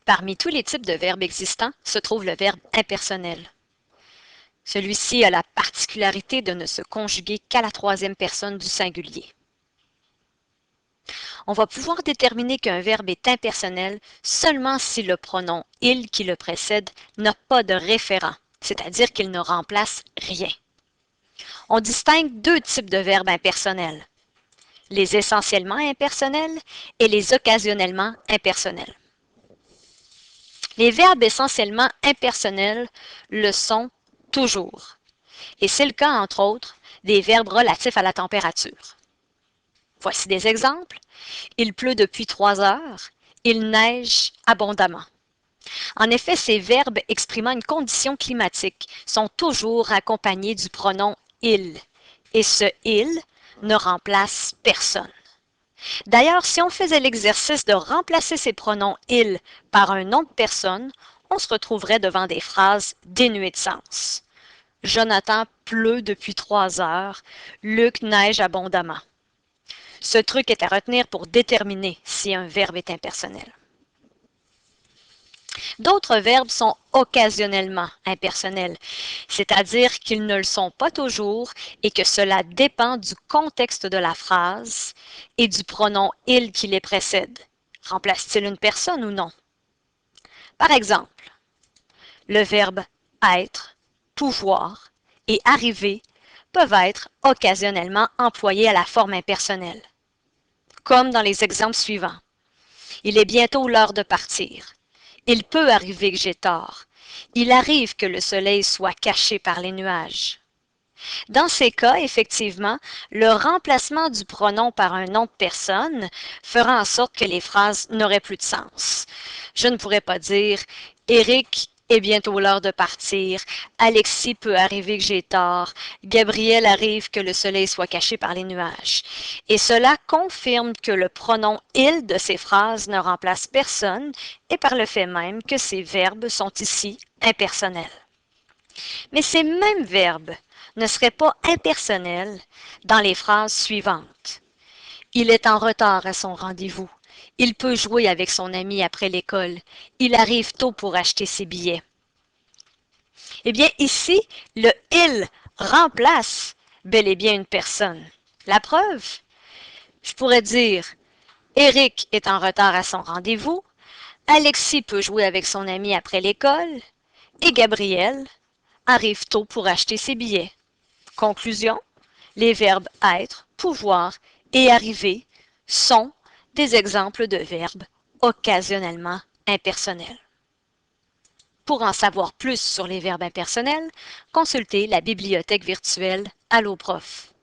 Parmi tous les types de verbes existants se trouve le verbe impersonnel. Celui-ci a la particularité de ne se conjuguer qu'à la troisième personne du singulier. On va pouvoir déterminer qu'un verbe est impersonnel seulement si le pronom « il » qui le précède n'a pas de référent, c'est-à-dire qu'il ne remplace rien. On distingue deux types de verbes impersonnels, les essentiellement impersonnels et les occasionnellement impersonnels. Les verbes essentiellement impersonnels le sont toujours, et c'est le cas, entre autres, des verbes relatifs à la température. Voici des exemples. Il pleut depuis 3 heures. Il neige abondamment. En effet, ces verbes exprimant une condition climatique sont toujours accompagnés du pronom « il », et ce « il » ne remplace personne. D'ailleurs, si on faisait l'exercice de remplacer ces pronoms « il » par un nom de personne, on se retrouverait devant des phrases dénuées de sens. Jonathan pleut depuis 3 heures. Luc neige abondamment. Ce truc est à retenir pour déterminer si un verbe est impersonnel. D'autres verbes sont occasionnellement impersonnels, c'est-à-dire qu'ils ne le sont pas toujours et que cela dépend du contexte de la phrase et du pronom « il » qui les précède. Remplace-t-il une personne ou non? Par exemple, le verbe être, pouvoir et arriver peuvent être occasionnellement employés à la forme impersonnelle, comme dans les exemples suivants. Il est bientôt l'heure de partir. Il peut arriver que j'ai tort. Il arrive que le soleil soit caché par les nuages. Dans ces cas, effectivement, le remplacement du pronom par un nom de personne fera en sorte que les phrases n'auraient plus de sens. Je ne pourrais pas dire « Éric est bientôt l'heure de partir. Alexis peut arriver que j'ai tort. Gabriel arrive que le soleil soit caché par les nuages. » Et cela confirme que le pronom « il » de ces phrases ne remplace personne et par le fait même que ces verbes sont ici impersonnels. Mais ces mêmes verbes ne seraient pas impersonnels dans les phrases suivantes. Il est en retard à son rendez-vous. Il peut jouer avec son ami après l'école. Il arrive tôt pour acheter ses billets. Eh bien, ici, le « il » remplace bel et bien une personne. La preuve? Je pourrais dire « Éric est en retard à son rendez-vous. Alexis peut jouer avec son ami après l'école. Et Gabriel arrive tôt pour acheter ses billets. » Conclusion, les verbes être, pouvoir et arriver sont des exemples de verbes occasionnellement impersonnels. Pour en savoir plus sur les verbes impersonnels, consultez la bibliothèque virtuelle Allo Prof.